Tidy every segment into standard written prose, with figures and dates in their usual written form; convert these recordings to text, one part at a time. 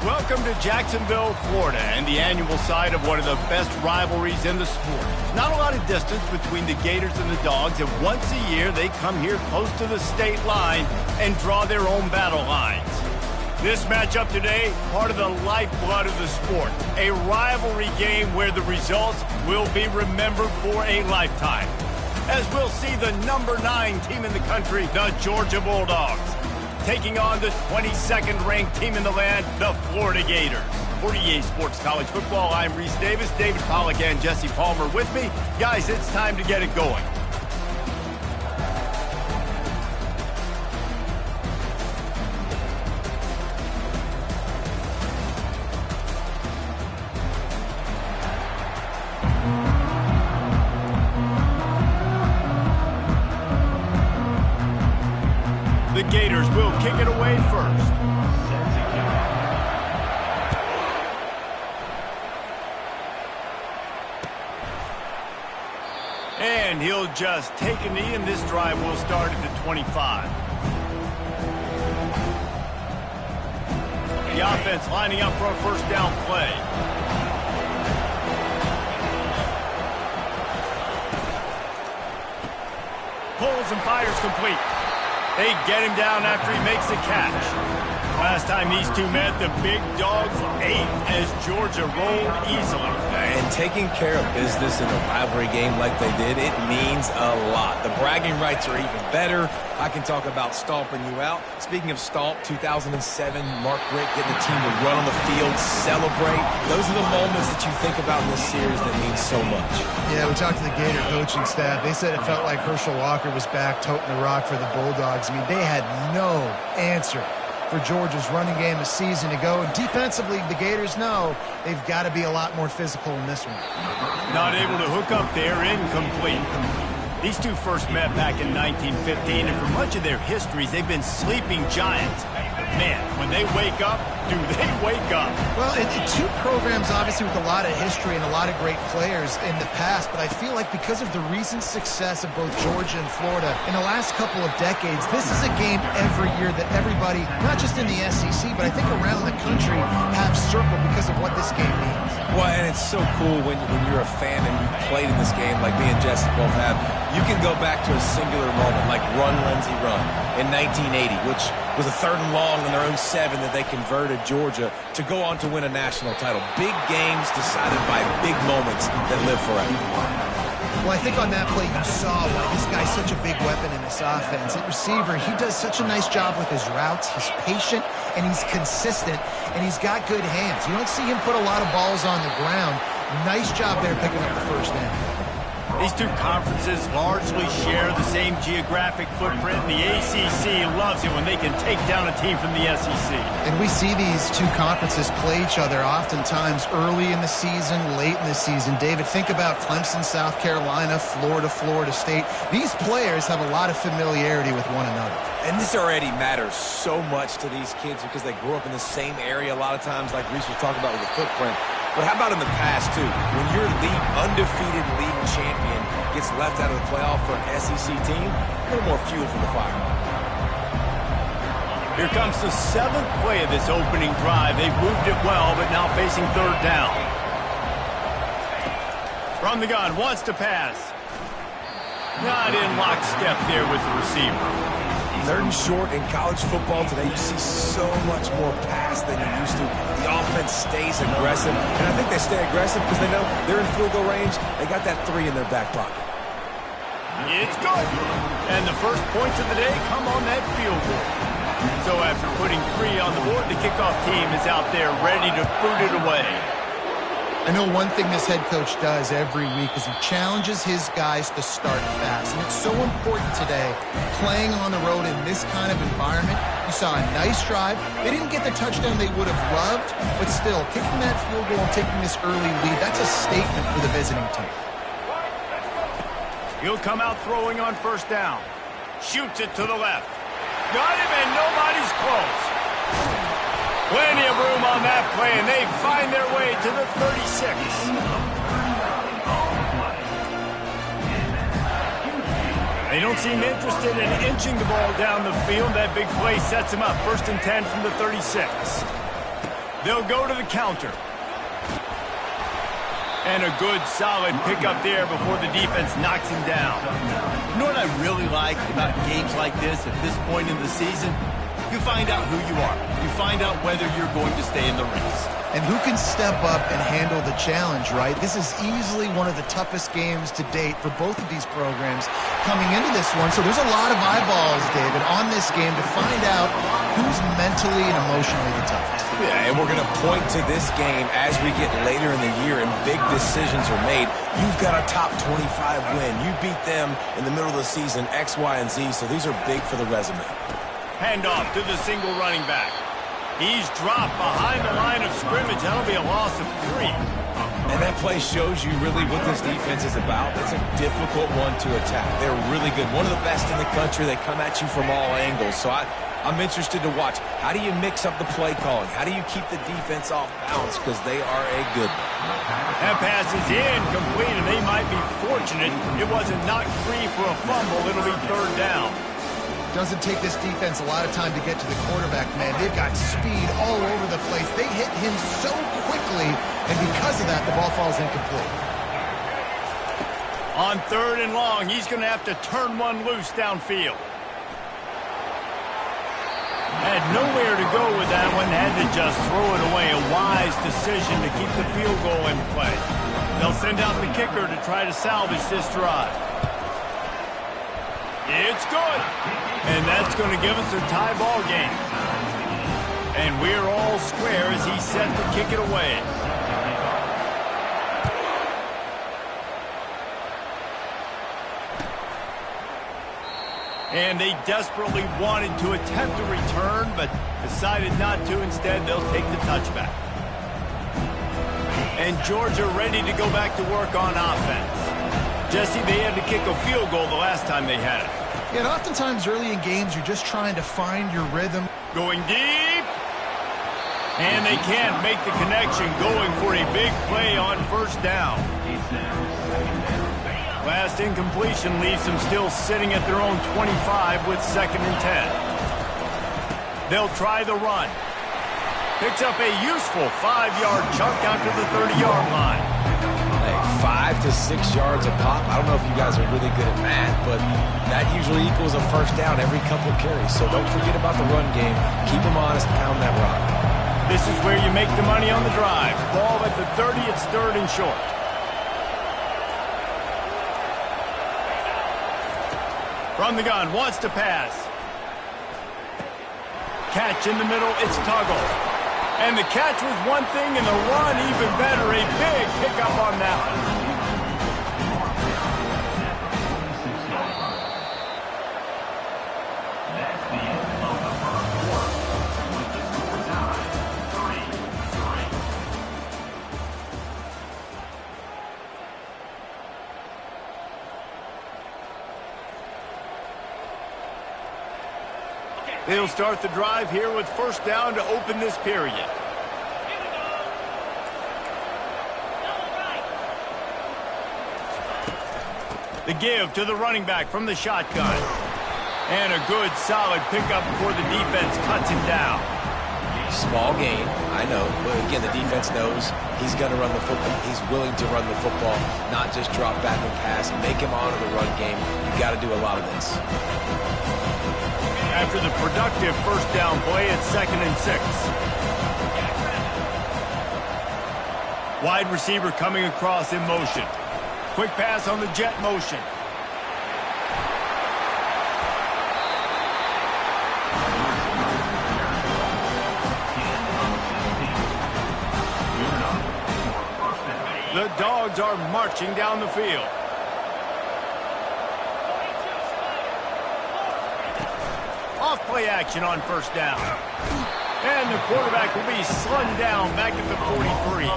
Welcome to Jacksonville, Florida, and the annual site of one of the best rivalries in the sport. Not a lot of distance between the Gators and the Dogs, and once a year they come here close to the state line and draw their own battle lines. This matchup today, part of the lifeblood of the sport, a rivalry game where the results will be remembered for a lifetime. As we'll see the number 9 team in the country, the Georgia Bulldogs, taking on the 22nd ranked team in the land, the Florida Gators. For EA Sports College Football, I'm Reese Davis, David Pollack and Jesse Palmer with me. Guys, it's time to get it going. The Gators will kick it away first. And he'll just take a knee, and this drive will start at the 25. The offense lining up for a first down play. Pulls and fires complete. They get him down after he makes the catch. Last time these two met, the Big Dogs ate as Georgia rolled easily. And taking care of business in a rivalry game like they did, it means a lot. The bragging rights are even better. I can talk about stomping you out. Speaking of stomp, 2007, Mark Richt getting the team to run on the field, celebrate. Those are the moments that you think about in this series that mean so much. Yeah, we talked to the Gator coaching staff. They said it felt like Herschel Walker was back toting the rock for the Bulldogs. I mean, they had no answer for Georgia's running game a season ago. And defensively, the Gators know they've got to be a lot more physical in this one. Not able to hook up there, incomplete. These two first met back in 1915, and for much of their histories, they've been sleeping giants. Man, when they wake up, do they wake up? Well, two programs, obviously, with a lot of history and a lot of great players in the past, but I feel like because of the recent success of both Georgia and Florida in the last couple of decades, this is a game every year that everybody, not just in the SEC, but I think around the country, have circled because of what this game means. Well, and it's so cool when you're a fan and you've played in this game like me and Jesse both have. You can go back to a singular moment like Run, Lindsey, Run in 1980, which was a 3rd and long on their own 7 that they converted Georgia to go on to win a national title. Big games decided by big moments that live forever. Well, I think on that play you saw why this guy's such a big weapon in this offense. At receiver, he does such a nice job with his routes. He's patient, and he's consistent, and he's got good hands. You don't see him put a lot of balls on the ground. Nice job there picking up the first down. These two conferences largely share the same geographic footprint. The ACC loves it when they can take down a team from the SEC. And we see these two conferences play each other oftentimes early in the season, late in the season. David, think about Clemson, South Carolina, Florida, Florida State. These players have a lot of familiarity with one another. And this already matters so much to these kids because they grew up in the same area a lot of times, like Reese was talking about with the footprint. But how about in the past, too? When your undefeated league champion gets left out of the playoff for an SEC team, a little more fuel for the fire. Here comes the 7th play of this opening drive. They've moved it well, but now facing 3rd down. From the gun, wants to pass. Not in lockstep there with the receiver. 3rd and short in college football today, you see so much more pass than you used to. The offense stays aggressive, and I think they stay aggressive because they know they're in field goal range. They got that 3 in their back pocket. It's good. And the first points of the day come on that field goal. So after putting 3 on the board, the kickoff team is out there ready to boot it away. I know one thing this head coach does every week is he challenges his guys to start fast. And it's so important today, playing on the road in this kind of environment. You saw a nice drive. They didn't get the touchdown they would have loved, but still, kicking that field goal and taking this early lead, that's a statement for the visiting team. He'll come out throwing on first down. Shoots it to the left. Got him, and nobody's close. Plenty of room on that play, and they find their way to the 36. They don't seem interested in inching the ball down the field. That big play sets him up. 1st and 10 from the 36. They'll go to the counter. And a good, solid pickup there before the defense knocks him down. You know what I really like about games like this at this point in the season? You find out who you are. You find out whether you're going to stay in the race. And who can step up and handle the challenge, right? This is easily one of the toughest games to date for both of these programs coming into this one. So there's a lot of eyeballs, David, on this game to find out who's mentally and emotionally the toughest. Yeah, and we're going to point to this game as we get later in the year and big decisions are made. You've got a top 25 win. You beat them in the middle of the season, X, Y, and Z, so these are big for the resume. Handoff to the single running back. He's dropped behind the line of scrimmage. That'll be a loss of 3. And that play shows you really what this defense is about. It's a difficult one to attack. They're really good. One of the best in the country. They come at you from all angles. So I'm interested to watch. How do you mix up the play calling? How do you keep the defense off balance? Because they are a good one. That pass is incomplete, and they might be fortunate it wasn't knocked free for a fumble. It'll be 3rd down. Doesn't take this defense a lot of time to get to the quarterback, man. They've got speed all over the place. They hit him so quickly, and because of that, the ball falls incomplete. On 3rd and long, he's going to have to turn one loose downfield. Had nowhere to go with that one, had to just throw it away. A wise decision to keep the field goal in play. They'll send out the kicker to try to salvage this drive. It's good. And that's going to give us a tie ball game. And we're all square as he's set to kick it away. And they desperately wanted to attempt a return, but decided not to. Instead, they'll take the touchback. And Georgia ready to go back to work on offense. Jesse, they had to kick a field goal the last time they had it. Yeah, and oftentimes early in games, you're just trying to find your rhythm. Going deep. And they can't make the connection, going for a big play on 1st down. Last incompletion leaves them still sitting at their own 25 with 2nd and 10. They'll try the run. Picks up a useful 5-yard chunk out to the 30-yard line. Hey, 5 to 6 yards a pop. I don't know if you guys are really good at math, but that usually equals a 1st down every couple carries. So don't forget about the run game. Keep them honest, pound that rock. This is where you make the money on the drive. Ball at the 30, it's 3rd and short. From the gun, wants to pass. Catch in the middle, it's Tuggle. And the catch was one thing, and the run even better. A big pickup on that one. They'll start the drive here with 1st down to open this period. The give to the running back from the shotgun. And a good, solid pickup before the defense cuts him down. Small gain, I know, but again, the defense knows he's going to run the football. He's willing to run the football, not just drop back and pass. Make him honor the run game. You got to do a lot of this. After the productive 1st down play, it's 2nd and 6. Wide receiver coming across in motion. Quick pass on the jet motion. The Dogs are marching down the field. Off play action on 1st down. And the quarterback will be slung down back at the 43.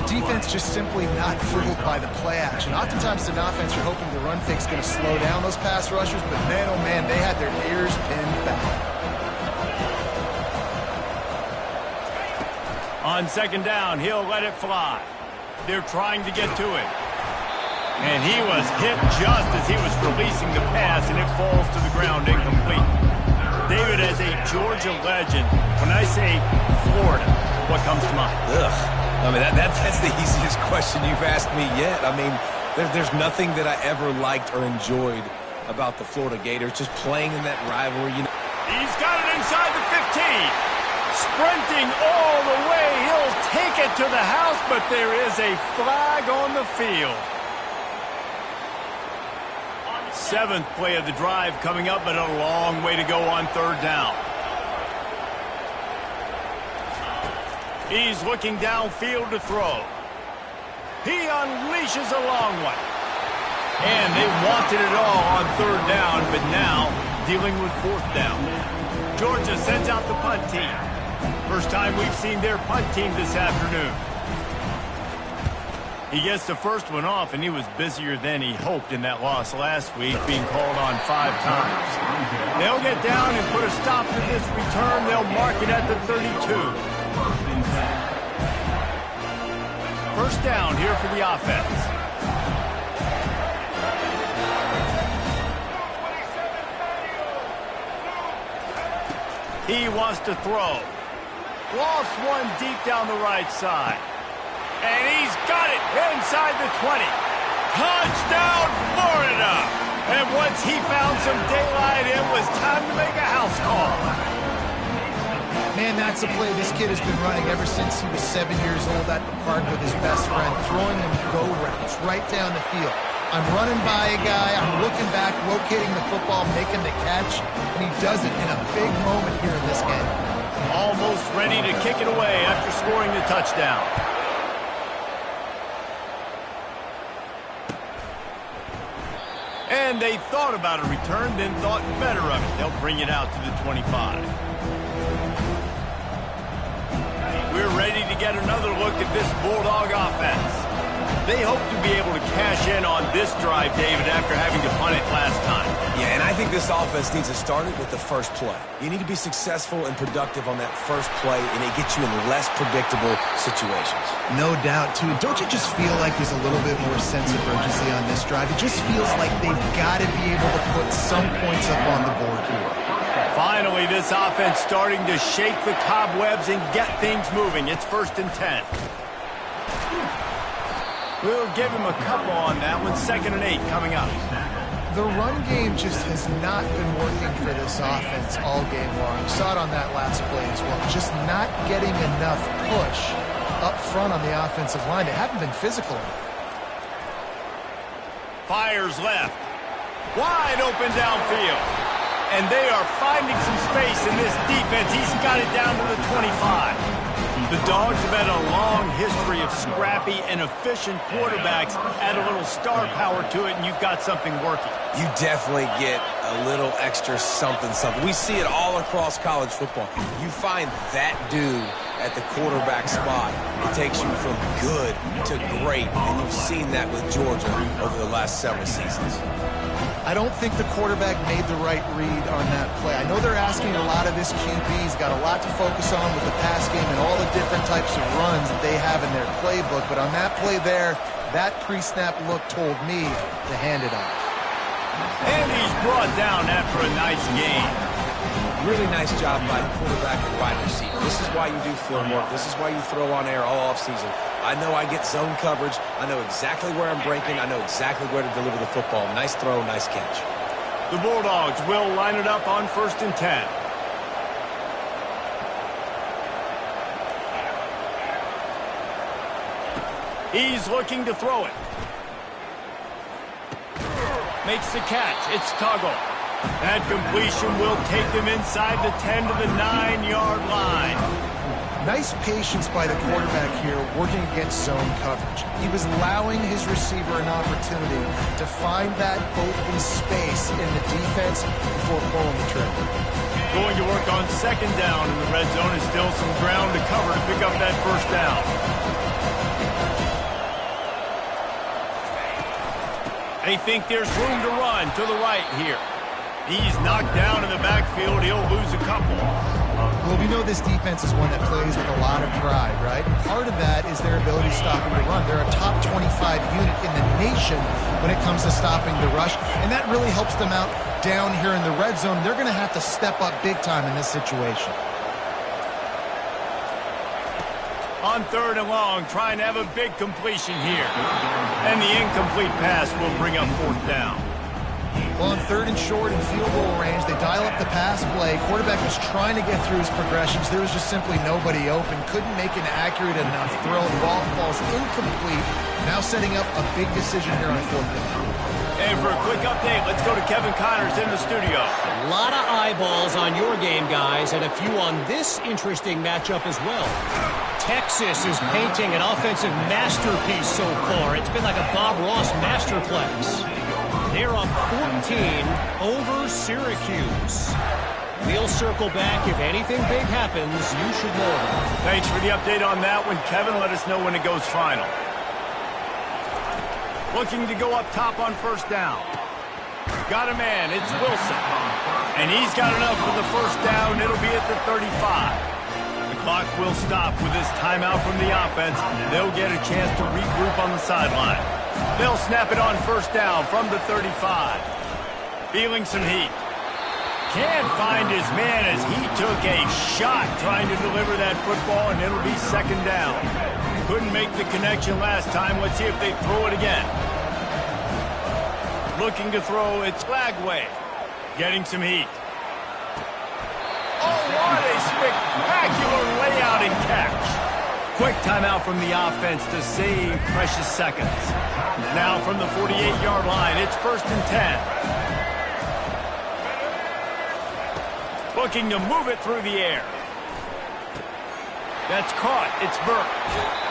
The defense just simply not fooled by the play action. Oftentimes, an offense, you're hoping the run fake's going to slow down those pass rushers, but man, oh man, they had their ears pinned back. On 2nd down, he'll let it fly. They're trying to get to him. And he was hit just as he was releasing the pass, and it falls to the ground incomplete. David, as a Georgia legend, when I say Florida, what comes to mind? Ugh. I mean, that's the easiest question you've asked me yet. I mean, there's nothing that I ever liked or enjoyed about the Florida Gators, just playing in that rivalry. You know. He's got it inside the 15. Sprinting all the way. He'll take it to the house, but there is a flag on the field. 7th play of the drive coming up, but a long way to go on 3rd down. He's looking downfield to throw. He unleashes a long one. And they wanted it all on 3rd down, but now dealing with 4th down. Georgia sends out the punt team. First time we've seen their punt team this afternoon. He gets the first one off, and he was busier than he hoped in that loss last week, being called on 5 times. They'll get down and put a stop to this return. They'll mark it at the 32. First down here for the offense. He wants to throw. Lost one deep down the right side. And he's got it inside the 20. Touchdown, Florida! And once he found some daylight, it was time to make a house call. Man, that's a play this kid has been running ever since he was 7 years old at the park with his best friend, throwing him go routes right down the field. I'm running by a guy, I'm looking back, locating the football, making the catch, and he does it in a big moment here in this game. Almost ready to kick it away after scoring the touchdown. And they thought about a return, then thought better of it. They'll bring it out to the 25. We're ready to get another look at this Bulldog offense. They hope to be able to cash in on this drive, David, after having to punt it last time. Yeah, and I think this offense needs to start it with the first play. You need to be successful and productive on that first play, and it gets you in less predictable situations. No doubt, too. Don't you just feel like there's a little bit more sense of urgency on this drive? It just feels like they've got to be able to put some points up on the board here. Finally, this offense starting to shake the cobwebs and get things moving. It's 1st and 10. We'll give him a couple on that one. 2nd and 8 coming up. The run game just has not been working for this offense all game long. You saw it on that last play as well. Just not getting enough push up front on the offensive line. They haven't been physical enough. Fires left. Wide open downfield. And they are finding some space in this defense. He's got it down to the 25. The Dogs have had a long history of scrappy and efficient quarterbacks. Add a little star power to it, and you've got something working. You definitely get a little extra something. We see it all across college football. You find that dude at the quarterback spot. It takes you from good to great, and you've seen that with Georgia over the last several seasons. I don't think the quarterback made the right read on that play. I know they're asking a lot of this QB. He's got a lot to focus on with the pass game and all the different types of runs that they have in their playbook. But on that play there, that pre-snap look told me to hand it off. And he's brought down after a nice game. Really nice job by the quarterback and wide receiver. This is why you do film work. This is why you throw on air all offseason. I know I get zone coverage. I know exactly where I'm breaking. I know exactly where to deliver the football. Nice throw, nice catch. The Bulldogs will line it up on 1st and 10. He's looking to throw it. Makes the catch. It's Tuggle. That completion will take them inside the 10 to the 9-yard line. Nice patience by the quarterback here working against zone coverage. He was allowing his receiver an opportunity to find that open space in the defense before pulling the trigger. Going to work on 2nd down in the red zone. Is still some ground to cover to pick up that 1st down. They think there's room to run to the right here. He's knocked down in the backfield. He'll lose a couple. Well, we know this defense is one that plays with a lot of pride, right? Part of that is their ability to stop and to run. They're a top 25 unit in the nation when it comes to stopping the rush, and that really helps them out down here in the red zone. They're going to have to step up big time in this situation. On 3rd and long, trying to have a big completion here. And the incomplete pass will bring up 4th down. Well, on 3rd and short and field goal range, they dial up the pass play. Quarterback was trying to get through his progressions. There was just simply nobody open. Couldn't make an accurate enough throw. The ball falls incomplete. Now setting up a big decision here on 4th down. And for a quick update, let's go to Kevin Connors in the studio. A lot of eyeballs on your game, guys, and a few on this interesting matchup as well. Texas is painting an offensive masterpiece so far. It's been like a Bob Ross masterclass. They're up 14 over Syracuse. We'll circle back. If anything big happens, you should know it. Thanks for the update on that one, Kevin. Let us know when it goes final. Looking to go up top on 1st down. Got a man. It's Wilson. And he's got enough for the 1st down. It'll be at the 35. The clock will stop with this timeout from the offense. They'll get a chance to regroup on the sideline. They'll snap it on 1st down from the 35. Feeling some heat. Can't find his man as he took a shot trying to deliver that football, and it'll be 2nd down. Couldn't make the connection last time. Let's see if they throw it again. Looking to throw, it's Lagway. Getting some heat. Oh, what a spectacular layout and catch. Quick timeout from the offense to save precious seconds. Now from the 48-yard line, it's 1st and 10. Looking to move it through the air. That's caught. It's Burke.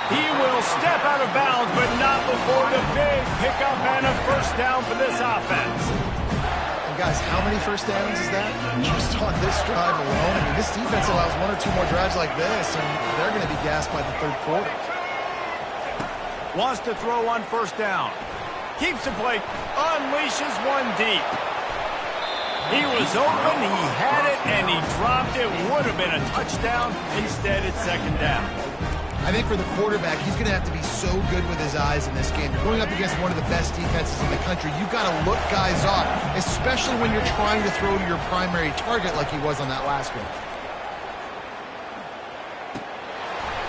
He will step out of bounds, but not before the big pickup and a 1st down for this offense. And guys, how many 1st downs is that? Just on this drive alone. I mean, this defense allows 1 or 2 more drives like this, and they're going to be gassed by the 3rd quarter. Wants to throw on 1st down. Keeps the play. Unleashes one deep. He was open, he had it, and he dropped it. Would have been a touchdown. Instead, it's 2nd down. I think for the quarterback, he's going to have to be so good with his eyes in this game. You're going up against one of the best defenses in the country. You've got to look guys off, especially when you're trying to throw to your primary target like he was on that last one.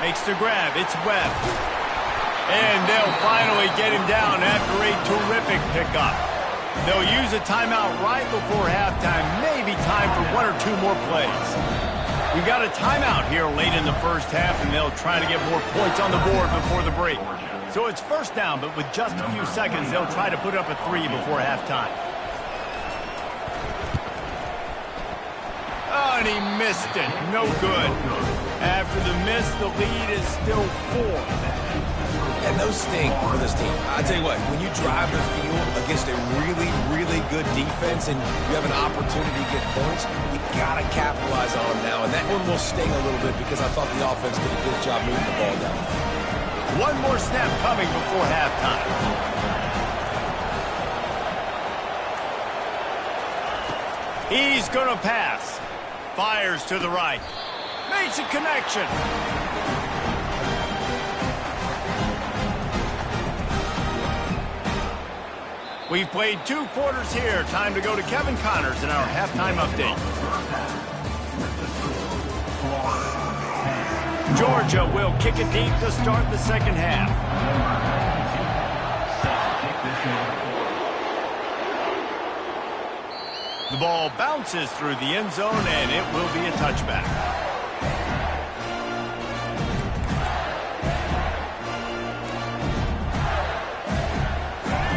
Makes the grab. It's Webb. And they'll finally get him down after a terrific pickup. They'll use a timeout right before halftime. Maybe time for 1 or 2 more plays. We've got a timeout here late in the 1st half, and they'll try to get more points on the board before the break. So it's 1st down, but with just a few seconds, they'll try to put up a 3 before halftime. Oh, and he missed it. No good. After the miss, the lead is still 4. And those sting for this team. I tell you what, when you drive the field against a really, really good defense and you have an opportunity to get points, you got to capitalize on them now. And that one will sting a little bit because I thought the offense did a good job moving the ball down. One more snap coming before halftime. He's going to pass. Fires to the right. Makes a connection. We've played 2 quarters here. Time to go to Kevin Connors in our halftime update. Georgia will kick it deep to start the 2nd half. The ball bounces through the end zone, and it will be a touchback.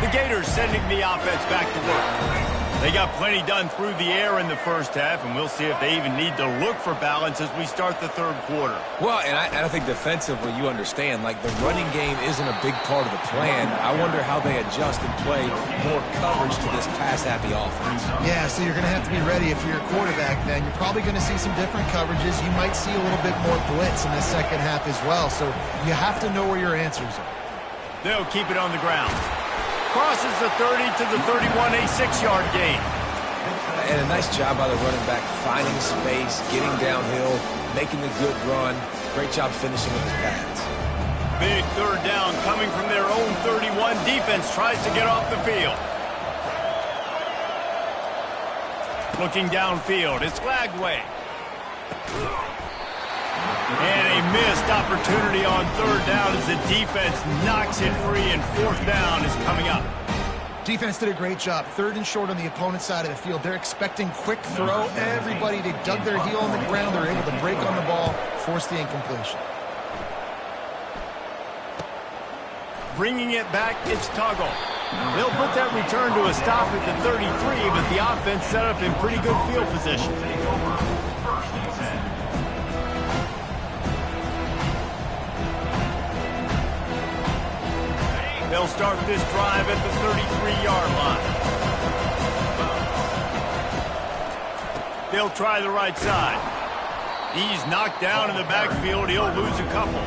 The Gators sending the offense back to work. They got plenty done through the air in the 1st half, and we'll see if they even need to look for balance as we start the 3rd quarter. Well, and I think defensively, you understand, like the running game isn't a big part of the plan. I wonder how they adjust and play more coverage to this pass-happy offense. Yeah, so you're going to have to be ready if you're a quarterback then. You're probably going to see some different coverages. You might see a little bit more blitz in the 2nd half as well, so you have to know where your answers are. They'll keep it on the ground. Crosses the 30 to the 31, a 6-yard gain. And a nice job by the running back, finding space, getting downhill, making the good run. Great job finishing with his pads. Big third down coming from their own 31. Defense tries to get off the field. Looking downfield, it's Lagway. And a missed opportunity on third down as the defense knocks it free, and fourth down is coming up. Defense did a great job. Third and short on the opponent's side of the field. They're expecting quick throw. Everybody, they dug their heel on the ground. They're able to break on the ball, force the incompletion. Bringing it back, it's Tuggle. They'll put that return to a stop at the 33, but the offense set up in pretty good field position. They'll start this drive at the 33-yard line. They'll try the right side. He's knocked down in the backfield. He'll lose a couple.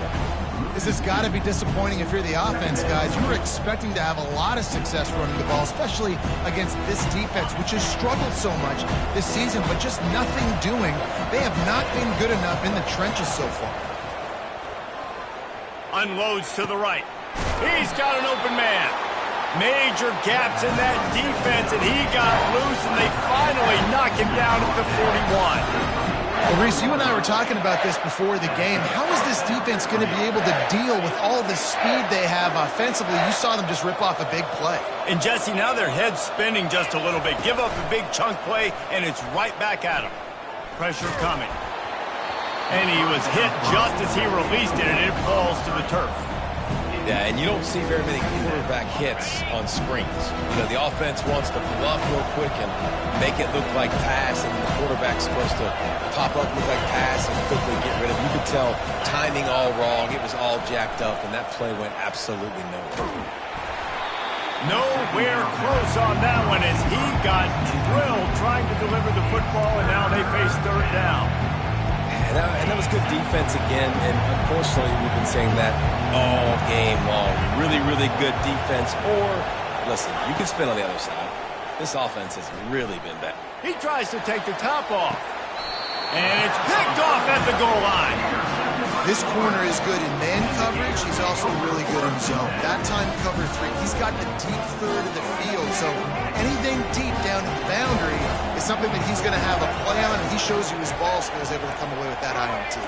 This has got to be disappointing if you're the offense, guys. You were expecting to have a lot of success running the ball, especially against this defense, which has struggled so much this season, but just nothing doing. They have not been good enough in the trenches so far. Unloads to the right. He's got an open man. Major gaps in that defense, and he got loose, and they finally knock him down at the 41. Well, Reese, you and I were talking about this before the game. How is this defense going to be able to deal with all the speed they have offensively? You saw them just rip off a big play. And, Jesse, now their head's spinning just a little bit. Give up a big chunk play, and it's right back at him. Pressure coming. And he was hit just as he released it, and it falls to the turf. Yeah, and you don't see very many quarterback hits on screens. You know, the offense wants to bluff real quick and make it look like pass, and the quarterback's supposed to pop up, look like pass, and quickly get rid of it. You could tell timing all wrong. It was all jacked up, and that play went absolutely nowhere. Nowhere close on that one as he got drilled trying to deliver the football, and now they face third down. And that was good defense again, and unfortunately we've been saying that all game long. Really, really good defense. Or, listen, you can spin on the other side. This offense has really been bad. He tries to take the top off. And it's picked off at the goal line. This corner is good in man coverage. He's also really good in zone. That time, cover 3. He's got the deep third of the field, so anything deep down in the boundary is something that he's going to have a play on, and he shows you his ball skills, able to come away with that INT.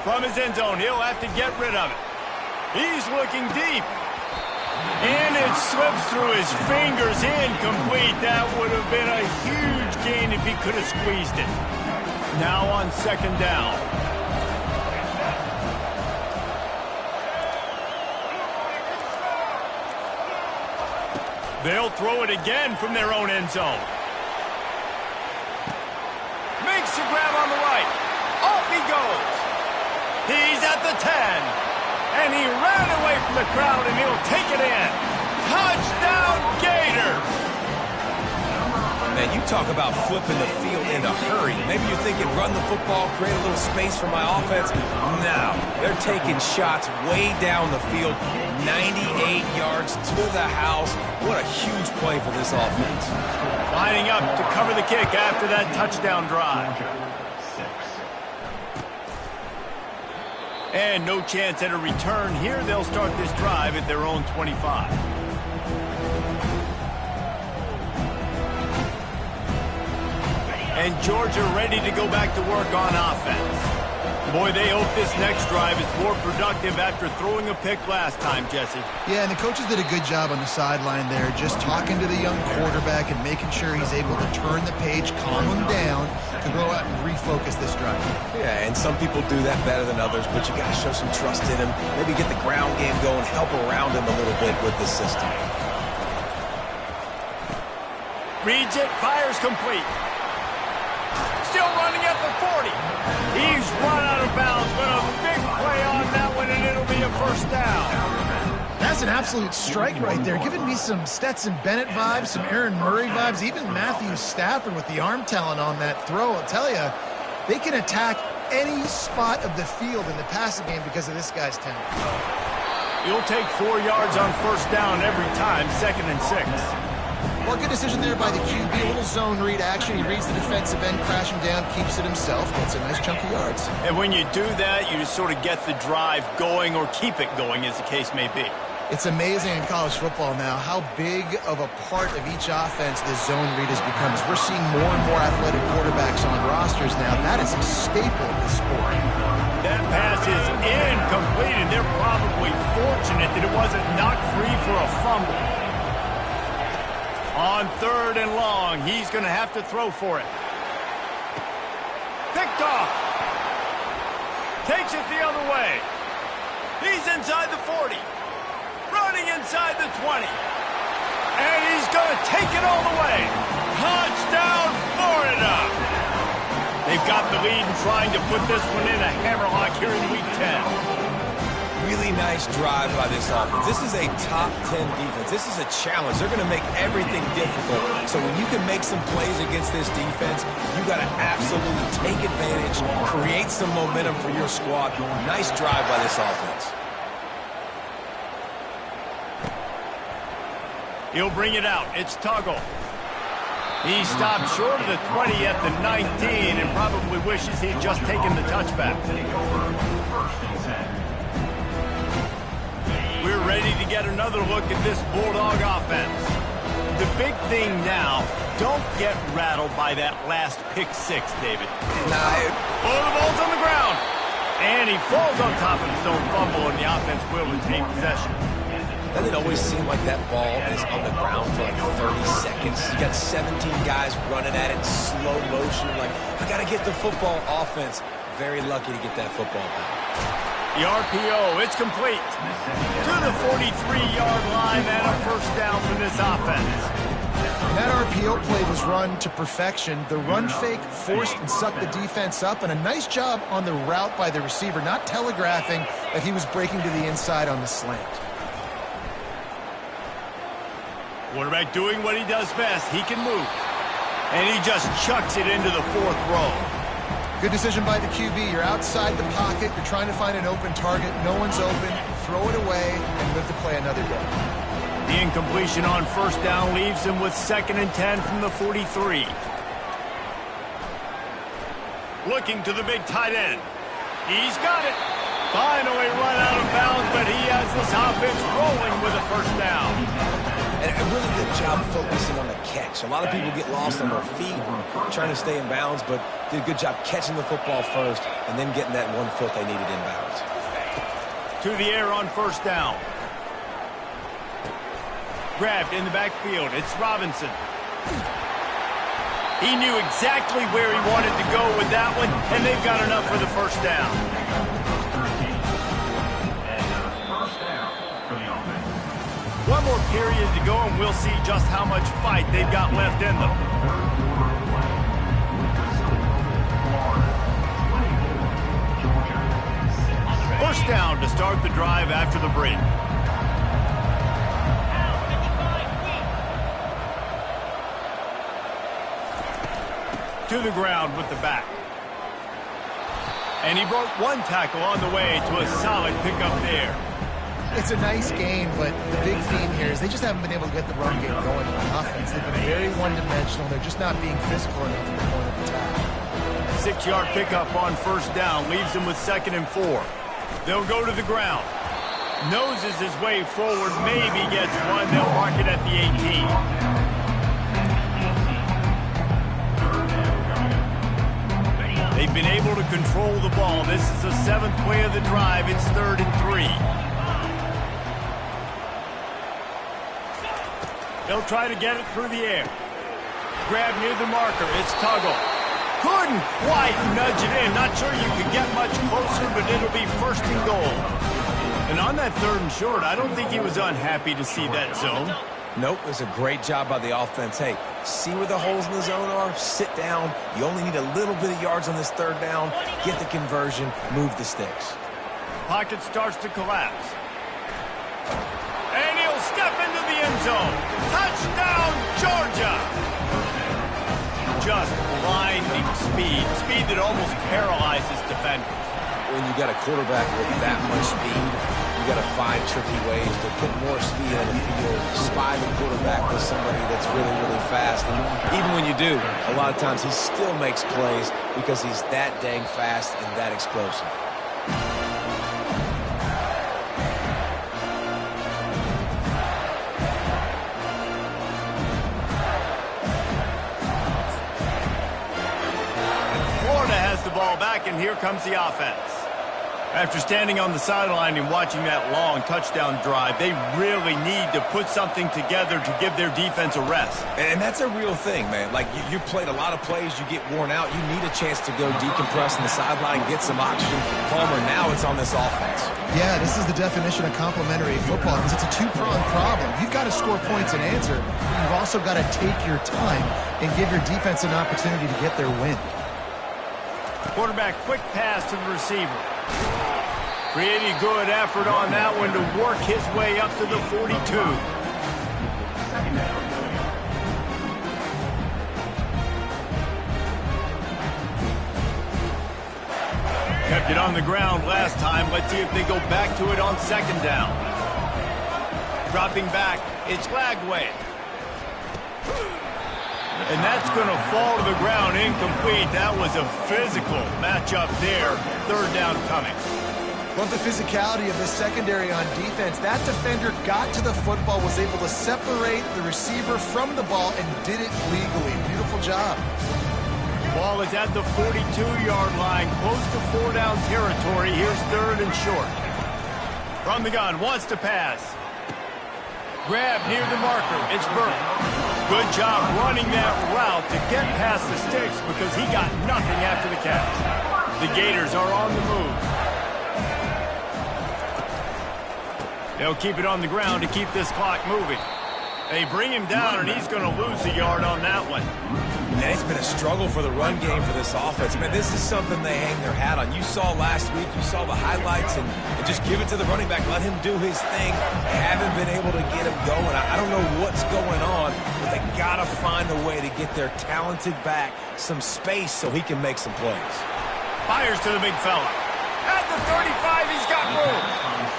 From his end zone, he'll have to get rid of it. He's looking deep. And it slips through his fingers, incomplete. That would have been a huge gain if he could have squeezed it. Now on second down. They'll throw it again from their own end zone. Makes the grab on the right. Off he goes. He's at the 10. And he ran away from the crowd, and he'll take it in. Touchdown, Gators! Man, you talk about flipping the field in a hurry. Maybe you're thinking run the football, create a little space for my offense. No, they're taking shots way down the field, 98 yards to the house. What a huge play for this offense. Lining up to cover the kick after that touchdown drive. And no chance at a return here. They'll start this drive at their own 25. And Georgia ready to go back to work on offense. Boy, they hope this next drive is more productive after throwing a pick last time, Jesse. Yeah, and the coaches did a good job on the sideline there, just talking to the young quarterback and making sure he's able to turn the page, calm him down, to go out and refocus this drive. Yeah, and some people do that better than others, but you got to show some trust in him. Maybe get the ground game going, help around him a little bit with the system. Reads it, fires complete. Still running at the 40. He's run out of bounds, but a big play on that one, and it'll be a first down. That's an absolute strike right there, giving me some Stetson Bennett vibes, some Aaron Murray vibes, even Matthew Stafford with the arm talent on that throw. I'll tell you, they can attack any spot of the field in the passing game because of this guy's talent. He'll take 4 yards on first down every time, 2nd and 6. Well, good decision there by the QB. A little zone read action. He reads the defensive end crashing down, keeps it himself. Gets a nice chunk of yards. And when you do that, you just sort of get the drive going or keep it going, as the case may be. It's amazing in college football now how big of a part of each offense this zone read has become. As we're seeing more and more athletic quarterbacks on rosters now, that is a staple of the sport. That pass is incomplete, and they're probably fortunate that it wasn't knocked free for a fumble. On 3rd and long, he's going to have to throw for it. Picked off. Takes it the other way. He's inside the 40. Running inside the 20. And he's going to take it all the way. Touchdown, Florida! They've got the lead and trying to put this one in a hammerlock here in Week 10. Really nice drive by this offense. This is a top 10 defense. This is a challenge. They're going to make everything difficult. So when you can make some plays against this defense, you got to absolutely take advantage, create some momentum for your squad. Nice drive by this offense. He'll bring it out. It's Tuggle. He stopped short of the 20 at the 19 and probably wishes he'd just taken the touchback. We're ready to get another look at this Bulldog offense. The big thing now, don't get rattled by that last pick six, David. Oh, the ball's on the ground. And he falls on top of his own fumble, and the offense will retain possession. Doesn't it always seem like that ball is on the ground for like 30 seconds? You got 17 guys running at it in slow motion. Like, I got to get the football. Offense, very lucky to get that football back. The RPO, it's complete. To the 43-yard line and a first down for this offense. That RPO play was run to perfection. The run fake forced and sucked the defense up, and a nice job on the route by the receiver, not telegraphing that he was breaking to the inside on the slant. Quarterback doing what he does best. He can move. And he just chucks it into the 4th row. Good decision by the QB. You're outside the pocket. You're trying to find an open target. No one's open. Throw it away and live to play another day. The incompletion on first down leaves him with 2nd and 10 from the 43. Looking to the big tight end. He's got it. Finally run out of bounds, but he has this offense rolling with a first down. And a really good job focusing on the catch. A lot of people get lost on their feet trying to stay in bounds, but did a good job catching the football first and then getting that 1 foot they needed in bounds. To the air on first down. Grabbed in the backfield. It's Robinson. He knew exactly where he wanted to go with that one, and they've got enough for the first down. One more period to go, and we'll see just how much fight they've got left in them. First down to start the drive after the break. To the ground with the back. And he broke one tackle on the way to a solid pickup there. It's a nice game, but the big theme here is they just haven't been able to get the run game going on offense. They've been very one-dimensional. They're just not being physical enough at the point of attack. 6-yard pickup on first down leaves them with 2nd and 4. They'll go to the ground. Noses his way forward, maybe gets one. They'll mark it at the 18. They've been able to control the ball. This is the 7th play of the drive. It's 3rd and 3. They'll try to get it through the air. Grab near the marker. It's Tuggle. Couldn't quite nudge it in. Not sure you could get much closer, but it'll be 1st and goal. And on that 3rd and short, I don't think he was unhappy to see that zone. Nope, it was a great job by the offense. Hey, see where the holes in the zone are? Sit down. You only need a little bit of yards on this 3rd down. Get the conversion. Move the sticks. Pocket starts to collapse. And he'll step into the end zone. Touchdown, Georgia! Just blinding speed. Speed that almost paralyzes defenders. When you got a quarterback with that much speed, you you got to find tricky ways to put more speed on the field, spy the quarterback with somebody that's really, really fast. And even when you do, a lot of times he still makes plays because he's that dang fast and that explosive. Ball back, and here comes the offense. After standing on the sideline and watching that long touchdown drive, they really need to put something together to give their defense a rest. And that's a real thing, man. Like, you played a lot of plays, you get worn out, you need a chance to go decompress on the sideline, get some oxygen. Palmer, now it's on this offense. Yeah, this is the definition of complementary football because it's a two-pronged problem. You've got to score points and answer, but you've also got to take your time and give your defense an opportunity to get their win. Quarterback, quick pass to the receiver. Pretty good effort on that one to work his way up to the 42. Kept it on the ground last time. Let's see if they go back to it on second down. Dropping back, it's Lagway. And that's going to fall to the ground incomplete. That was a physical matchup there. Third down coming. Love the physicality of the secondary on defense. That defender got to the football, was able to separate the receiver from the ball, and did it legally. Beautiful job. Ball is at the 42-yard line, close to four-down territory. Here's third and short. From the gun, wants to pass. Grab near the marker. It's Burke. Good job running that route to get past the sticks because he got nothing after the catch. The Gators are on the move. They'll keep it on the ground to keep this clock moving. They bring him down, and he's going to lose a yard on that one. And it's been a struggle for the run game for this offense. Man, this is something they hang their hat on. You saw last week, you saw the highlights, and just give it to the running back. Let him do his thing. They haven't been able to get him going. I don't know what's going on, but they got to find a way to get their talented back some space so he can make some plays. Fires to the big fella. At the 35, he's got room.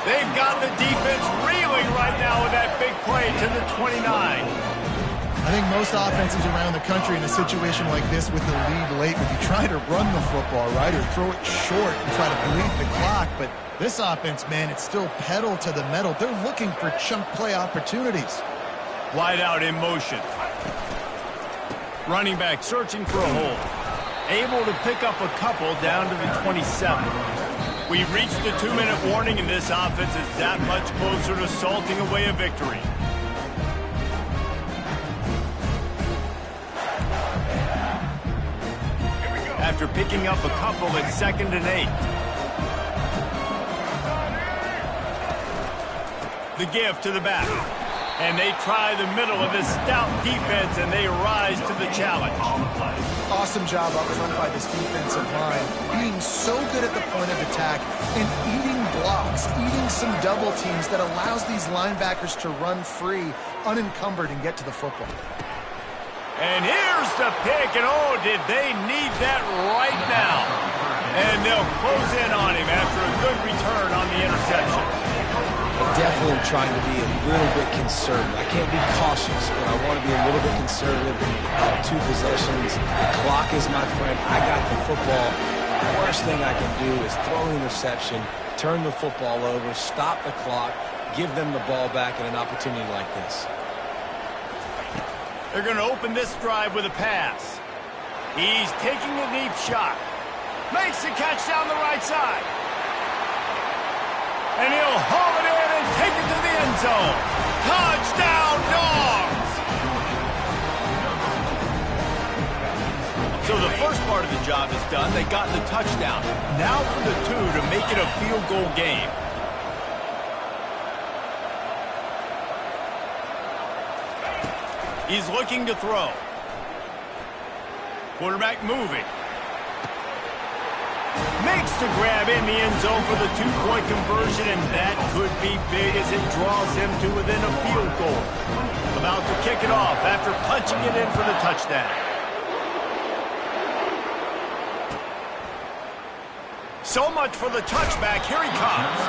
They've got the defense reeling right now with that big play to the 29. I think most offenses around the country in a situation like this with the lead late would be trying to run the football, right, or throw it short and try to bleed the clock. But this offense, man, it's still pedal to the metal. They're looking for chunk play opportunities. Wide out in motion. Running back searching for a hole. Able to pick up a couple down to the 27. We've reached the 2-minute warning, and this offense is that much closer to salting away a victory. After picking up a couple at 2nd and 8. The give to the back. And they try the middle of this stout defense, and they rise to the challenge. Awesome job up front by this defensive line. Being so good at the point of attack and eating blocks, eating some double teams that allows these linebackers to run free, unencumbered, and get to the football. And here's the pick, and oh, did they need that right now. And they'll close in on him after a good return on the interception. Definitely trying to be a little bit conservative. I can't be cautious, but I want to be a little bit conservative. Up 2 possessions. The clock is my friend. I got the football. The worst thing I can do is throw an interception, turn the football over, stop the clock, give them the ball back in an opportunity like this. They're going to open this drive with a pass. He's taking a deep shot. Makes the catch down the right side. And he'll haul it in and take it to the end zone. Touchdown, Dogs! So the first part of the job is done. They got the touchdown. Now for the 2 to make it a field goal game. He's looking to throw. Quarterback moving. Makes the grab in the end zone for the 2-point conversion, and that could be big as it draws him to within a field goal. About to kick it off after punching it in for the touchdown. So much for the touchback. Here he comes.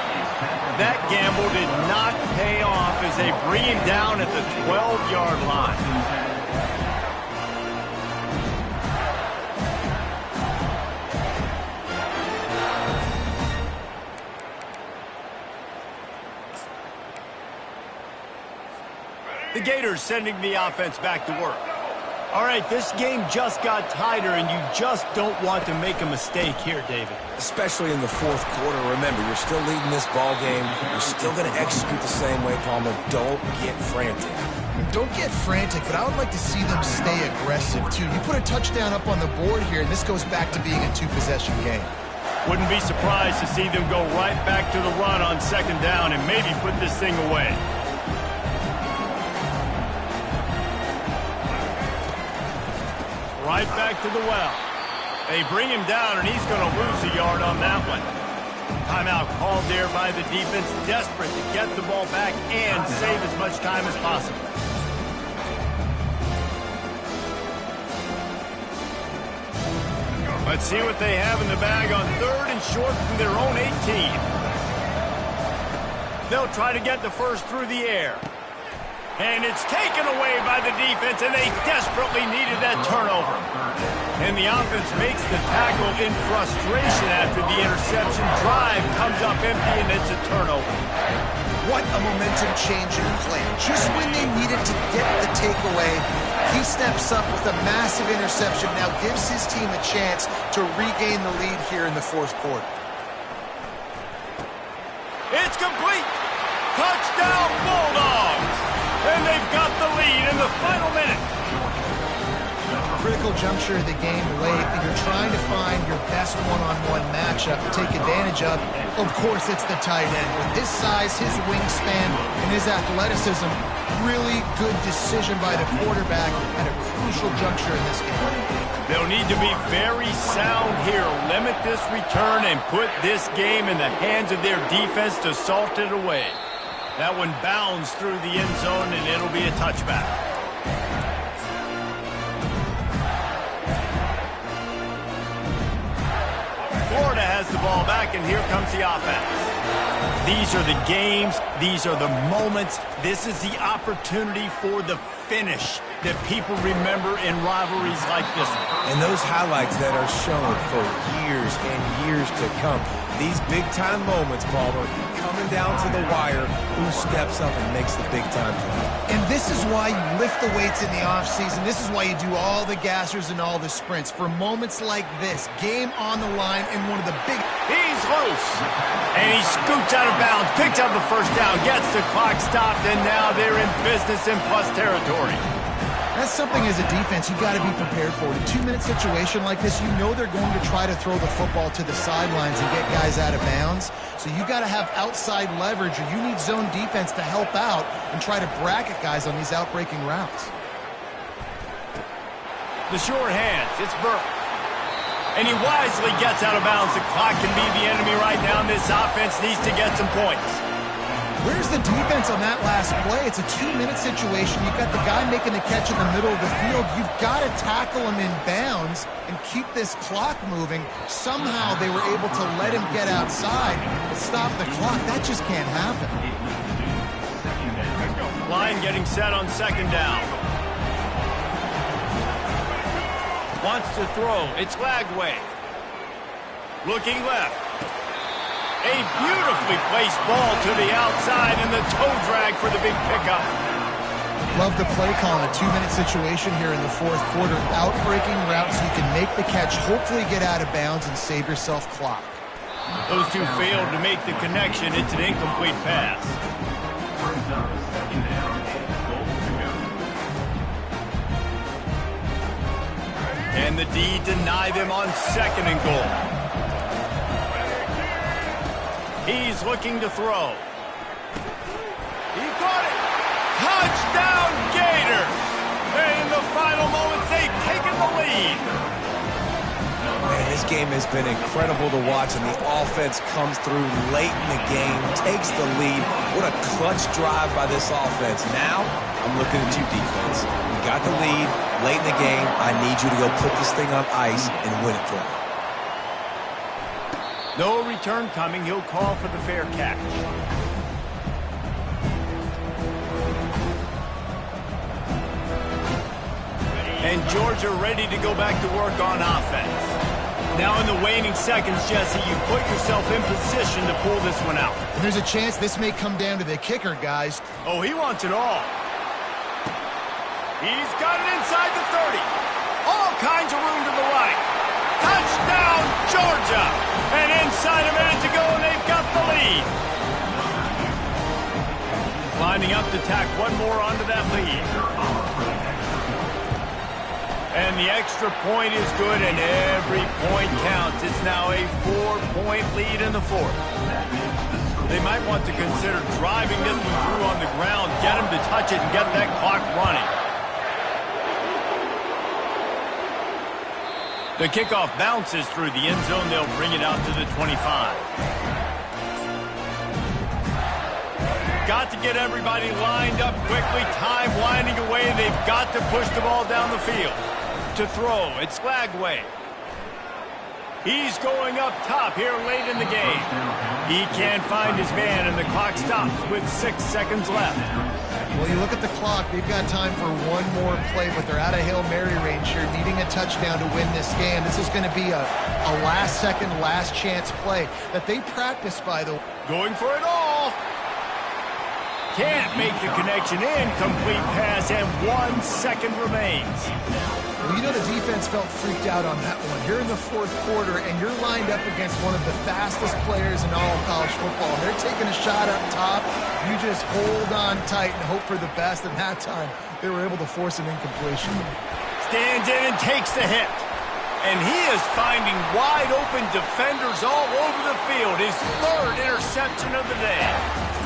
That gamble did not pay off as they bring him down at the 12-yard line. The Gators sending the offense back to work. All right, this game just got tighter, and you just don't want to make a mistake here, David. Especially in the fourth quarter. Remember, you're still leading this ball game. You're still going to execute the same way, Palmer. Don't get frantic. Don't get frantic, but I would like to see them stay aggressive, too. You put a touchdown up on the board here, and this goes back to being a two-possession game. Wouldn't be surprised to see them go right back to the run on second down and maybe put this thing away. Right back to the well. They bring him down, and he's going to lose a yard on that one. Timeout called there by the defense, desperate to get the ball back and save as much time as possible. Let's see what they have in the bag on third and short from their own 18. They'll try to get the first through the air. And it's taken away by the defense, and they desperately needed that turnover. And the offense makes the tackle in frustration after the interception. Drive comes up empty, and it's a turnover. What a momentum-changing play. Just when they needed to get the takeaway, he steps up with a massive interception, now gives his team a chance to regain the lead here in the fourth quarter. It's complete. Touchdown, Bulldogs. And they've got the lead in the final minute. Critical juncture of the game late, and you're trying to find your best one-on-one matchup to take advantage of. Of course, it's the tight end. With his size, his wingspan, and his athleticism, really good decision by the quarterback at a crucial juncture in this game. They'll need to be very sound here. Limit this return and put this game in the hands of their defense to salt it away. That one bounds through the end zone, and it'll be a touchback. Florida has the ball back, and here comes the offense. These are the games. These are the moments. This is the opportunity for the finish that people remember in rivalries like this one. And those highlights that are shown for years and years to come. These big-time moments, Palmer, coming down to the wire, who steps up and makes the big-time play. And this is why you lift the weights in the offseason. This is why you do all the gassers and all the sprints. For moments like this, game on the line, and one of the big... He's loose. And he scoots out of bounds, picks up the first down, gets the clock stopped, and now they're in business in plus territory. That's something as a defense you've got to be prepared for. In a 2-minute situation like this, you know they're going to try to throw the football to the sidelines and get guys out of bounds. So you've got to have outside leverage, or you need zone defense to help out and try to bracket guys on these outbreaking routes. The sure hands, it's Burke. And he wisely gets out of bounds. The clock can be the enemy right now, and this offense needs to get some points. Where's the defense on that last play? It's a 2-minute situation. You've got the guy making the catch in the middle of the field. You've got to tackle him in bounds and keep this clock moving. Somehow they were able to let him get outside and stop the clock. That just can't happen. Line getting set on second down. Wants to throw. It's Lagway. Looking left. A beautifully placed ball to the outside, and the toe drag for the big pickup. Love the play call in a 2-minute situation here in the fourth quarter. Outbreaking route so you can make the catch, hopefully get out of bounds, and save yourself clock. Those two failed to make the connection. It's an incomplete pass. And the D deny them on second and goal. He's looking to throw. He caught it. Touchdown, Gators! And in the final moments, they've taken the lead. Man, this game has been incredible to watch, and the offense comes through late in the game, takes the lead. What a clutch drive by this offense. Now, I'm looking at you, defense. You got the lead late in the game. I need you to go put this thing on ice and win it for me. No return coming. He'll call for the fair catch. And Georgia ready to go back to work on offense. Now in the waning seconds, Jesse, you put yourself in position to pull this one out. And there's a chance this may come down to the kicker, guys. Oh, he wants it all. He's got it inside the 30. All kinds of room to the right. Touchdown, Georgia! And inside a minute to go, and they've got the lead. Lining up to tack one more onto that lead. And the extra point is good, and every point counts. It's now a 4-point lead in the fourth. They might want to consider driving this one through on the ground, get him to touch it, and get that clock running. The kickoff bounces through the end zone. They'll bring it out to the 25. Got to get everybody lined up quickly. Time winding away. They've got to push the ball down the field. To throw, it's Flagway. He's going up top here late in the game. He can't find his man, and the clock stops with 6 seconds left. Well, you look at the clock, they've got time for one more play, but they're out of Hail Mary range here, needing a touchdown to win this game. This is going to be a last-second, last-chance play that they practice, by the way. Going for it all. Can't make the connection. Incomplete pass, and 1 second remains. Well, you know the defense felt freaked out on that one. You're in the fourth quarter, and you're lined up against one of the fastest players in all of college football. They're taking a shot up top. You just hold on tight and hope for the best, and that time they were able to force an incompletion. Stands in and takes the hit. And he is finding wide open defenders all over the field. His third interception of the day.